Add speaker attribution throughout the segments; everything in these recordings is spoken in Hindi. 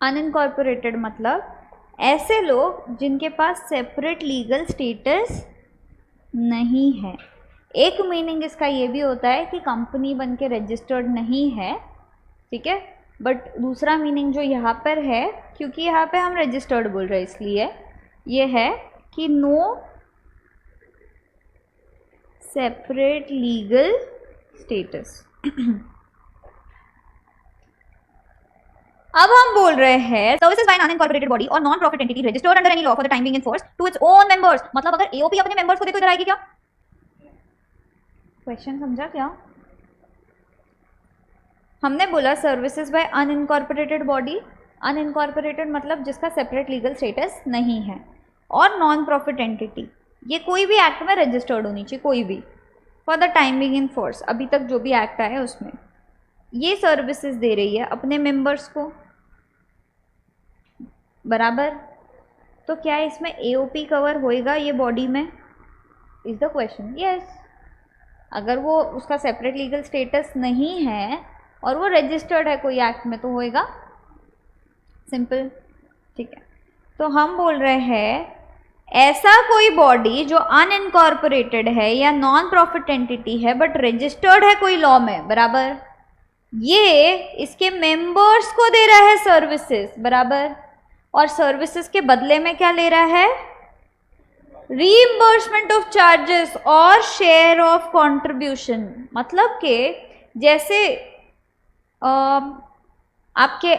Speaker 1: अनइनकॉर्पोरेटेड मतलब ऐसे लोग जिनके पास सेपरेट लीगल स्टेटस नहीं है। एक मीनिंग इसका ये भी होता है कि कंपनी बन के रजिस्टर्ड नहीं है, ठीक है, बट दूसरा मीनिंग जो यहाँ पर है, क्योंकि यहाँ पे हम रजिस्टर्ड बोल रहे हैं इसलिए ये है कि नो सेपरेट लीगल स्टेटस। अब हम बोल रहे हैं services by an unincorporated body और non profit entity registered under any law for the time being in force to its own members. मतलब अगर एओपी अपने मेंबर्स को दे तो इधर आएगी क्या? क्वेश्चन समझा क्या? हमने बोला services by unincorporated body, unincorporated मतलब जिसका सेपरेट लीगल स्टेटस नहीं है, और नॉन प्रॉफिट एंटिटी ये कोई भी एक्ट में रजिस्टर्ड होनी चाहिए, कोई भी, for the time being in force, अभी तक जो भी एक्ट आया उसमें ये सर्विसेज दे रही है अपने मेंबर्स को, बराबर। तो क्या इसमें एओपी कवर होएगा ये बॉडी में? Is the question. यस, अगर वो उसका सेपरेट लीगल स्टेटस नहीं है और वो रजिस्टर्ड है कोई एक्ट में तो होएगा, सिंपल, ठीक है। तो हम बोल रहे हैं ऐसा कोई बॉडी जो अनइनकॉर्पोरेटेड है या नॉन प्रॉफिट एंटिटी है बट रजिस्टर्ड है कोई लॉ में, बराबर, ये इसके मेंबर्स को दे रहा है सर्विसेज, बराबर, और सर्विसेज के बदले में क्या ले रहा है? रीइंबर्समेंट ऑफ चार्जेस और शेयर ऑफ कंट्रीब्यूशन। मतलब कि जैसे आपके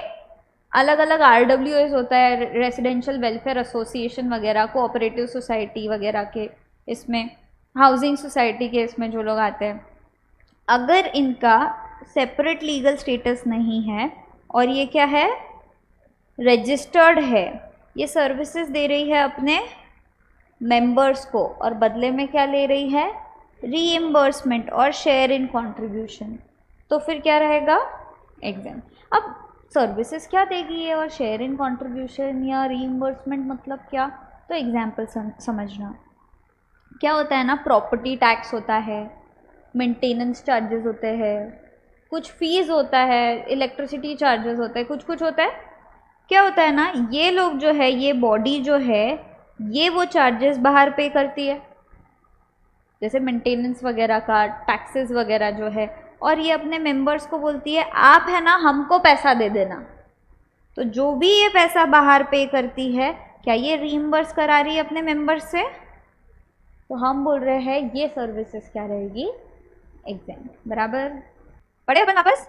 Speaker 1: अलग अलग RWS होता है, रेसिडेंशियल वेलफेयर एसोसिएशन वगैरह, कोऑपरेटिव सोसाइटी वगैरह के, इसमें हाउसिंग सोसाइटी के इसमें जो लोग आते हैं, अगर इनका सेपरेट लीगल स्टेटस नहीं है और ये क्या है? रजिस्टर्ड है, ये सर्विसेज दे रही है अपने मेंबर्स को और बदले में क्या ले रही है? रीइंबर्समेंट और शेयर इन कंट्रीब्यूशन। तो फिर क्या रहेगा? एग्जाम। अब सर्विसेज क्या देगी ये और शेयर इन कंट्रीब्यूशन या रीइंबर्समेंट मतलब क्या? तो एग्जाम्पल समझना। क्या होता है ना, प्रॉपर्टी टैक्स होता है, मेंटेनेंस चार्जेस होते हैं, कुछ फीस होता है, इलेक्ट्रिसिटी चार्जेस होते हैं, कुछ कुछ होता है। क्या होता है ना, ये लोग जो है, ये बॉडी जो है, ये वो चार्जेस बाहर पे करती है, जैसे मेंटेनेंस वगैरह का, टैक्सेस वगैरह जो है, और ये अपने मेंबर्स को बोलती है आप है ना हमको पैसा दे देना। तो जो भी ये पैसा बाहर पे करती है, क्या ये रीइंबर्स करा रही है अपने मेंबर्स से? तो हम बोल रहे हैं ये सर्विसेज क्या रहेगी? एग्जाम, बराबर। पढ़े अपन वापस?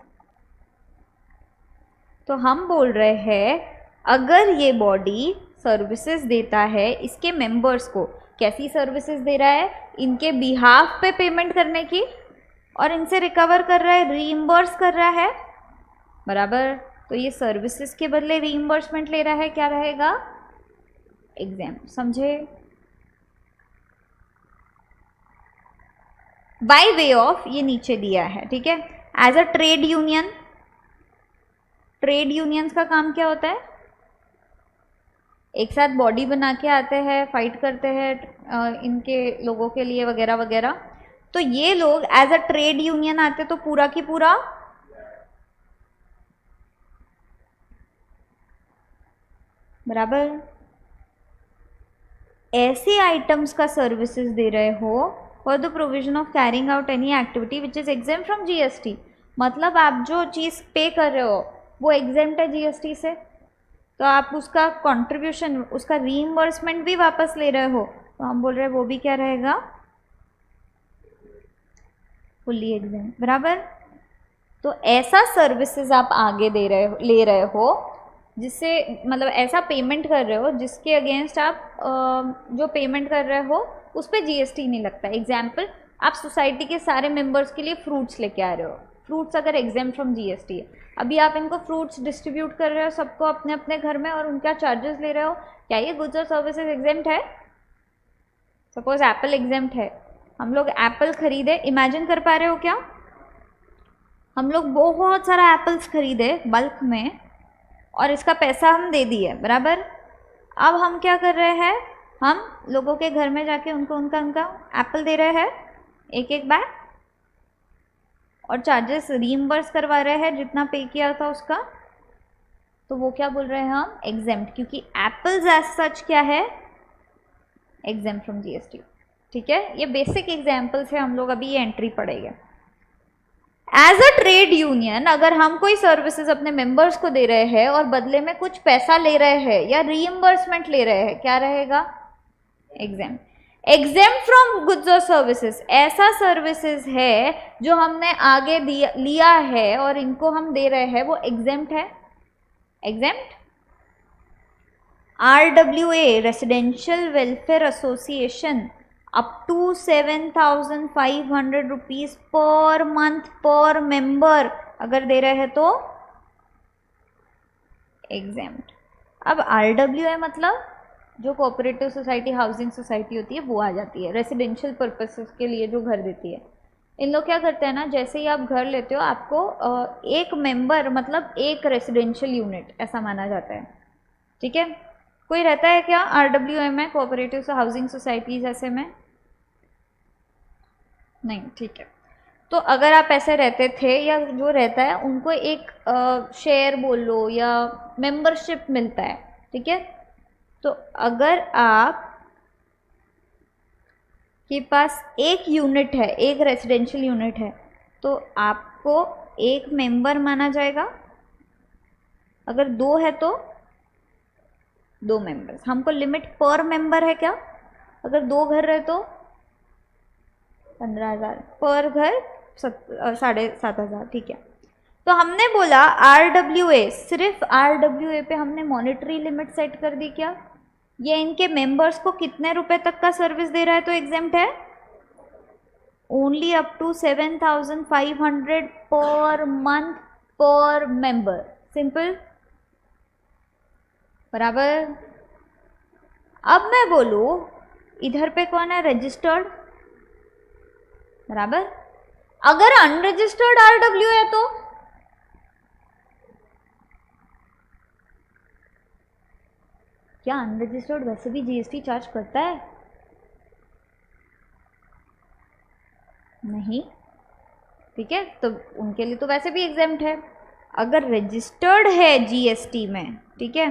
Speaker 1: तो हम बोल रहे हैं अगर ये बॉडी सर्विसेज देता है इसके मेंबर्स को, कैसी सर्विसेज दे रहा है? इनके बिहाफ पे पेमेंट करने की, और इनसे रिकवर कर रहा है, रीइंबर्स कर रहा है, बराबर। तो ये सर्विसेज के बदले रीइंबर्समेंट ले रहा है, क्या रहेगा? एग्जाम, समझे? बाय वे ऑफ, ये नीचे दिया है, ठीक है, as a trade union. Trade unions का काम क्या होता है? एक साथ बॉडी बना के आते हैं, फाइट करते हैं इनके लोगों के लिए वगैरह वगैरह। तो ये लोग एज अ ट्रेड यूनियन आते तो पूरा की पूरा बराबर ऐसे आइटम्स का सर्विसेज दे रहे हो for the provision of carrying out any activity which is exempt from GST. मतलब आप जो चीज़ पे कर रहे हो वो एग्जेम्प्ट है जीएसटी से, तो आप उसका कंट्रीब्यूशन, उसका रीइंबर्समेंट भी वापस ले रहे हो, तो हम बोल रहे हैं वो भी क्या रहेगा? फुल्ली एग्जेम्प्ट, बराबर। तो ऐसा सर्विसेज आप आगे दे रहे हो, ले रहे हो, जिससे मतलब ऐसा पेमेंट कर रहे हो जिसके अगेंस्ट आप जो पेमेंट कर रहे हो उस पर जीएसटी नहीं लगता। एग्जाम्पल, आप सोसाइटी के सारे मेंबर्स के लिए फ्रूट्स लेके आ रहे हो, फ्रूट्स अगर एग्जेम्प्ट फ्रॉम जीएसटी है, अभी आप इनको फ्रूट्स डिस्ट्रीब्यूट कर रहे हो सबको अपने अपने घर में और उनका चार्जेस ले रहे हो, क्या ये गुड्स और सर्विसेज एग्जेम्प्ट है? सपोज एप्पल एग्जेम्प्ट है, हम लोग एप्पल खरीदे, इमेजिन कर पा रहे हो क्या? हम लोग बहुत सारा एप्पल्स खरीदे बल्क में और इसका पैसा हम दे दिए, बराबर। अब हम क्या कर रहे हैं, हम लोगों के घर में जाके उनको उनका एप्पल दे रहे हैं एक एक बैग, और चार्जेस रीइंबर्स करवा रहे हैं जितना पे किया था उसका, तो वो क्या बोल रहे हैं हम, एग्जेम्प्ट, क्योंकि एप्पल्स एज सच क्या है, एग्जेम्प्ट फ्रॉम जीएसटी। ठीक है, ये बेसिक एग्जाम्पल्स है, हम लोग अभी ये एंट्री पढ़ेंगे। एज अ ट्रेड यूनियन अगर हम कोई सर्विसेज अपने मेंबर्स को दे रहे हैं और बदले में कुछ पैसा ले रहे हैं या रीइंबर्समेंट ले रहे हैं, क्या रहेगा, एग्जेम्प्ट। एग्जेम्प्ट फ्रॉम गुड्स और सर्विसेज, ऐसा सर्विसेज है जो हमने आगे लिया है और इनको हम दे रहे हैं, वो एग्जेम्प्ट है, exempt. RWA residential welfare association up to 7,500 rupees per month per member अगर दे रहे हैं तो एग्जेम्प्ट। अब RWA मतलब जो कोऑपरेटिव सोसाइटी, हाउसिंग सोसाइटी होती है वो आ जाती है, रेसिडेंशियल पर्पसेस के लिए जो घर देती है। इन लोग क्या करते हैं ना, जैसे ही आप घर लेते हो आपको एक मेंबर मतलब एक रेसिडेंशियल यूनिट ऐसा माना जाता है। ठीक है, कोई रहता है क्या RWA में, कोऑपरेटिव हाउसिंग सोसाइटीज ऐसे में, नहीं। ठीक है, तो अगर आप ऐसे रहते थे या जो रहता है उनको एक शेयर बोल लो या मेंबरशिप मिलता है। ठीक है, तो अगर आप के पास एक यूनिट है, एक रेसिडेंशियल यूनिट है, तो आपको एक मेंबर माना जाएगा। अगर दो है तो दो मेंबर्स। हमको लिमिट पर मेंबर है क्या, अगर दो घर रहे तो 15,000 पर घर, 7,500। ठीक है, तो हमने बोला RWA, सिर्फ RWA पे हमने मॉनेटरी लिमिट सेट कर दी क्या, ये इनके मेंबर्स को कितने रुपए तक का सर्विस दे रहा है तो एग्जेम्प्ट है, only up to 7,500 per month per member, simple, बराबर। अब मैं बोलूँ इधर पे कौन है, रजिस्टर्ड, बराबर। अगर अनरजिस्टर्ड RWA है तो क्या अनरजिस्टर्ड वैसे भी जीएसटी चार्ज करता है, नहीं। ठीक है, तो उनके लिए तो वैसे भी एग्जेम्प्ट है। अगर रजिस्टर्ड है जीएसटी में, ठीक है,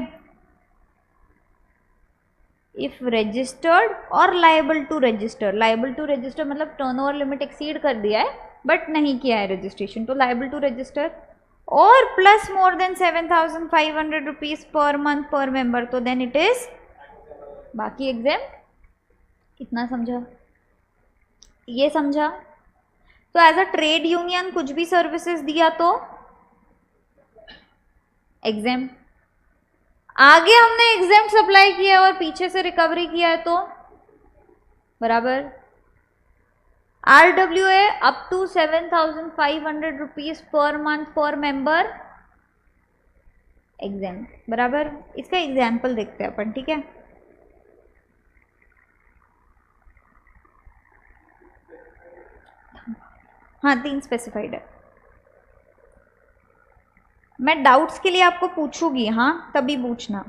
Speaker 1: इफ रजिस्टर्ड और liable to register, liable to register मतलब टर्नओवर लिमिट एक्सीड कर दिया है बट नहीं किया है रजिस्ट्रेशन, तो लाइबल टू रजिस्टर, और plus more than 7,500 rupees per month per member, तो देन इट इज बाकी एग्जेम्प्ट। कितना समझा, ये समझा। तो एज अ ट्रेड यूनियन कुछ भी सर्विसेज दिया तो एग्जेम्प्ट, आगे हमने एग्जेम्प्ट सप्लाई किया और पीछे से रिकवरी किया है तो बराबर। RWA up to 7,500 rupees per month per member, exempt, बराबर। इसका एग्जाम्पल देखते हैं अपन, ठीक है। हाँ, 3 स्पेसिफाइड है। मैं डाउट्स के लिए आपको पूछूंगी, हाँ तभी पूछना।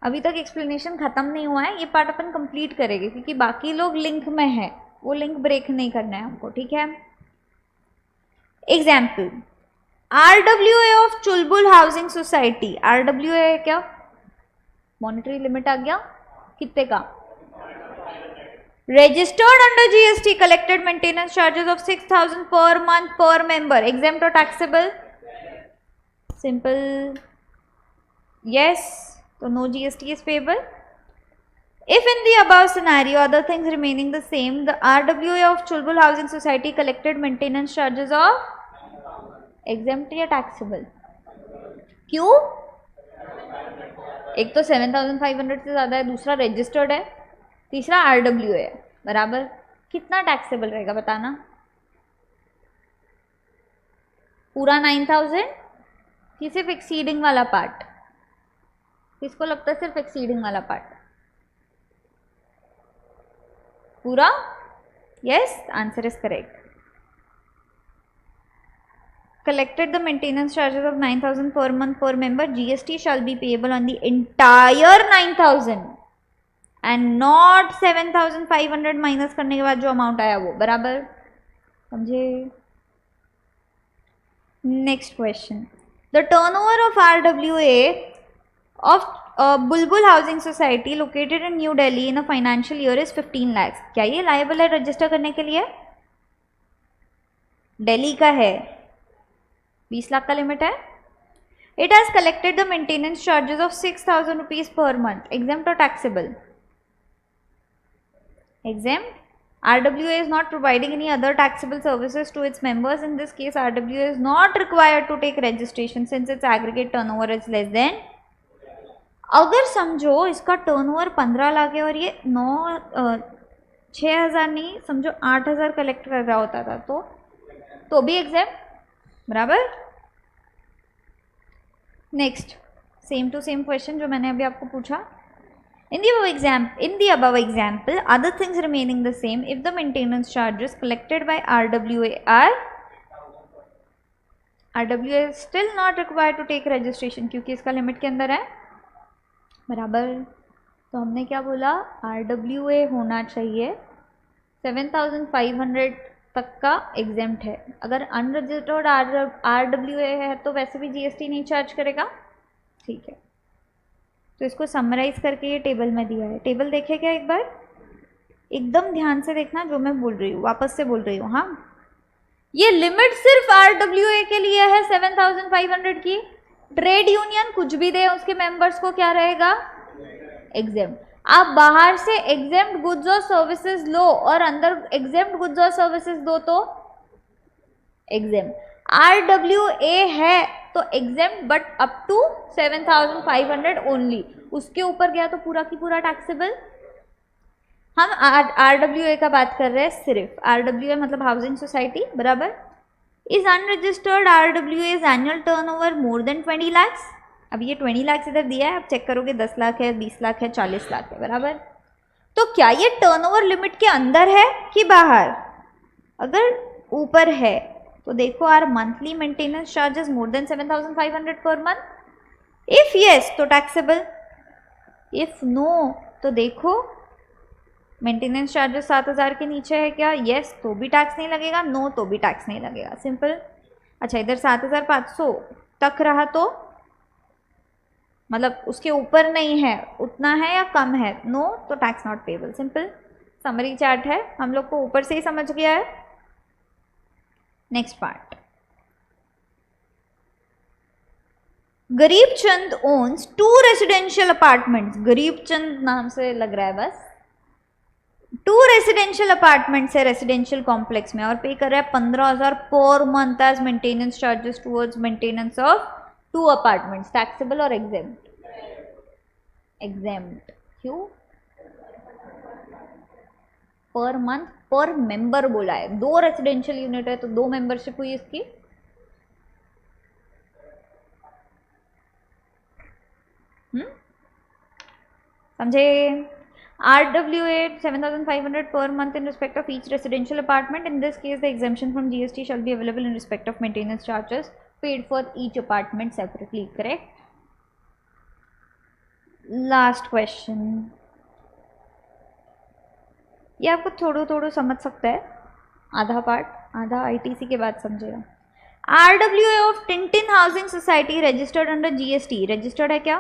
Speaker 1: अभी तक एक्सप्लेनेशन खत्म नहीं हुआ है, ये पार्ट अपन कंप्लीट करेंगे क्योंकि बाकी लोग लिंक में है, वो लिंक ब्रेक नहीं करना है हमको, ठीक है। Example, RWA of Chulbul housing society. RWA है क्या, मॉनेटरी लिमिट आ गया कितने का, registered under GST, collected maintenance charges of 6,000 per month per member, exempt or taxable, simple, yes, so no GST is payable. If in the above scenario other things remaining the same, the RWA of Chulbul Housing Society collected maintenance charges of exempt या taxable, क्यों, एक तो 7,500 से ज़्यादा है, दूसरा रजिस्टर्ड है, तीसरा RWA है, बराबर। कितना टैक्सेबल रहेगा बताना, पूरा 9,000 कि सिर्फ एक्सीडिंग वाला पार्ट, किसको लगता है सिर्फ एक्सीडिंग वाला पार्ट, पूरा, yes, answer is correct. Collected the maintenance charges of 9,000 per month per member, GST shall be payable on the entire 9,000 and not 7,500 minus करने के बाद जो अमाउंट आया वो, बराबर, समझे। Next question, the turnover of RWA of Bulbul housing society located in New Delhi in a financial year is 15 lakhs. क्या ये लायबल है रजिस्टर करने के लिए? दिल्ली का है, 20 लाख का लिमिट है. It has collected the maintenance charges of 6,000 rupees per month. Exempt or taxable? Exempt. RWA is not providing any other taxable services to its members. In this case, RWA is not required to take registration since its aggregate turnover is less than. अगर समझो इसका टर्नओवर 15 लाख है और ये 6,000 नहीं, समझो 8,000 कलेक्ट कर रहा होता था तो भी एग्जाम. बराबर. Next same to same question जो मैंने अभी आपको पूछा. In the above example, other things remaining the same if the maintenance charges collected by RWA is still not required to take registration क्योंकि इसका लिमिट के अंदर है. बराबर. तो हमने क्या बोला? RWA होना चाहिए 7,500 तक का एग्जेम्प्ट है. अगर अनरजिस्टर्ड RWA है तो वैसे भी GST नहीं चार्ज करेगा. ठीक है, तो इसको समराइज करके ये टेबल में दिया है. टेबल देखे क्या एक बार? एकदम ध्यान से देखना जो मैं बोल रही हूँ, वापस से बोल रही हूँ. हाँ, ये लिमिट सिर्फ RWA के लिए है 7,500 की. ट्रेड यूनियन कुछ भी दे उसके मेंबर्स को क्या रहेगा? एग्जेम्प्ट. आप बाहर से एग्जेम्प्ट गुड्स और सर्विसेज लो और अंदर एग्जेम्प्ट गुड्स और सर्विसेज दो तो एग्जेम्प्ट. RWA है तो exempt but up to 7,500 only. उसके ऊपर गया तो पूरा की पूरा टैक्सेबल. हम RWA का बात कर रहे हैं सिर्फ. RWA मतलब हाउसिंग सोसाइटी. बराबर. Is unregistered RWA's annual turnover more than 20 lakhs. अब ये 20 लाख इधर दिया है, आप चेक करोगे 10 लाख है, 20 लाख है, 40 लाख है. बराबर. तो क्या ये टर्नओवर लिमिट के अंदर है कि बाहर? अगर ऊपर है तो देखो are monthly maintenance charges more than 7,500 per month. If yes तो टैक्सेबल. इफ नो तो देखो मेंटेनेंस चार्जेस 7,000 के नीचे है क्या? यस तो भी टैक्स नहीं लगेगा, नो तो भी टैक्स नहीं लगेगा. सिंपल. अच्छा, इधर 7,500 तक रहा तो मतलब उसके ऊपर नहीं है, उतना है या कम है, नो तो tax not payable. Simple. Summary chart है, हम लोग को ऊपर से ही समझ गया है. Next part. गरीब चंद ओन्स 2 रेसिडेंशियल अपार्टमेंट्स. गरीब चंद नाम से लग रहा है बस. 2 रेसिडेंशियल अपार्टमेंट्स है रेसिडेंशियल कॉम्प्लेक्स में और पे कर रहा है 15,000 per month as maintenance charges towards maintenance of 2 apartments. Taxable और एग्जेम्प्ट? एग्जेम्प्ट. क्यों? पर मंथ पर मेंबर बोला है. 2 रेसिडेंशियल यूनिट है तो 2 मेंबरशिप हुई इसकी. समझे? RWA 7,500 per month in respect of each residential apartment. In this case, the exemption from GST shall be available in respect of maintenance charges paid for each apartment separately. Correct? Last question. ये आपको थोड़ा समझ सकता है. आधा पार्ट, आधा ITC के बाद समझेगा. RWA of Tintin Housing Society registered under GST. Registered है क्या?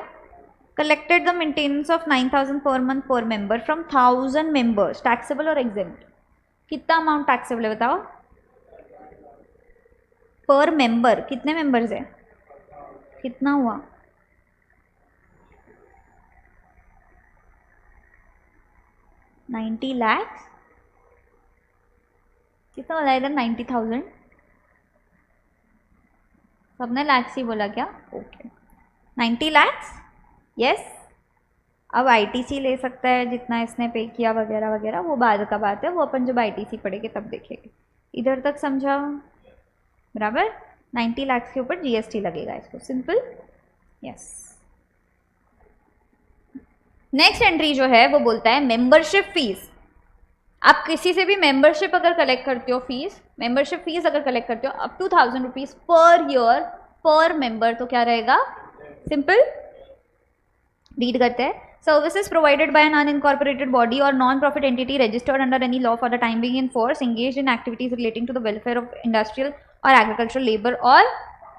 Speaker 1: Collected the maintenance of 9,000 per month per member from 1,000 members. Taxable और exempt? कितना अमाउंट टैक्सेबल है बताओ? पर मेंबर. कितने मेंबर्स है? कितना हुआ? 90 lakhs. कितना बोला इधर? 90,000. सबने लैक्स ही बोला क्या? ओके. 90 lakhs. यस. अब ITC ले सकता है जितना इसने पे किया वगैरह वगैरह, वो बाद का बात है, वो अपन जब ITC पढ़ेंगे तब देखेंगे. इधर तक समझा? बराबर. 90 लाख के ऊपर GST लगेगा इसको. सिंपल. यस. नेक्स्ट एंट्री जो है वो बोलता है मेंबरशिप फीस. आप किसी से भी मेंबरशिप अगर कलेक्ट करते हो, फीस, मेंबरशिप फीस अगर कलेक्ट करते हो up to 1,000 rupees per year per member, तो क्या रहेगा? सिंपल. रीड करते हैं. Services provided by an unincorporated body or non-profit entity registered under any law for the time being in force, engaged in activities relating to the welfare of industrial or agricultural labor or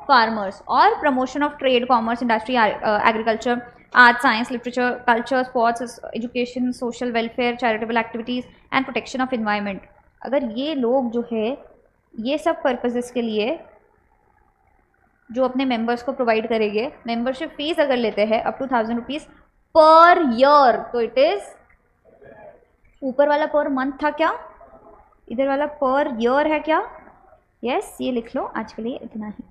Speaker 1: farmers, और promotion of trade, commerce, industry, agriculture, art, science, literature, culture, sports, education, social welfare, charitable activities and protection of environment. अगर ये लोग जो है ये सब पर्पसेस के लिए जो अपने मेंबर्स को प्रोवाइड करेंगे, मेंबरशिप फीस अगर लेते हैं up to 1000 rupees per year, तो इट इज़, ऊपर वाला पर मंथ था क्या, इधर वाला पर ईयर है क्या? यस, ये लिख लो। आज के लिए इतना ही।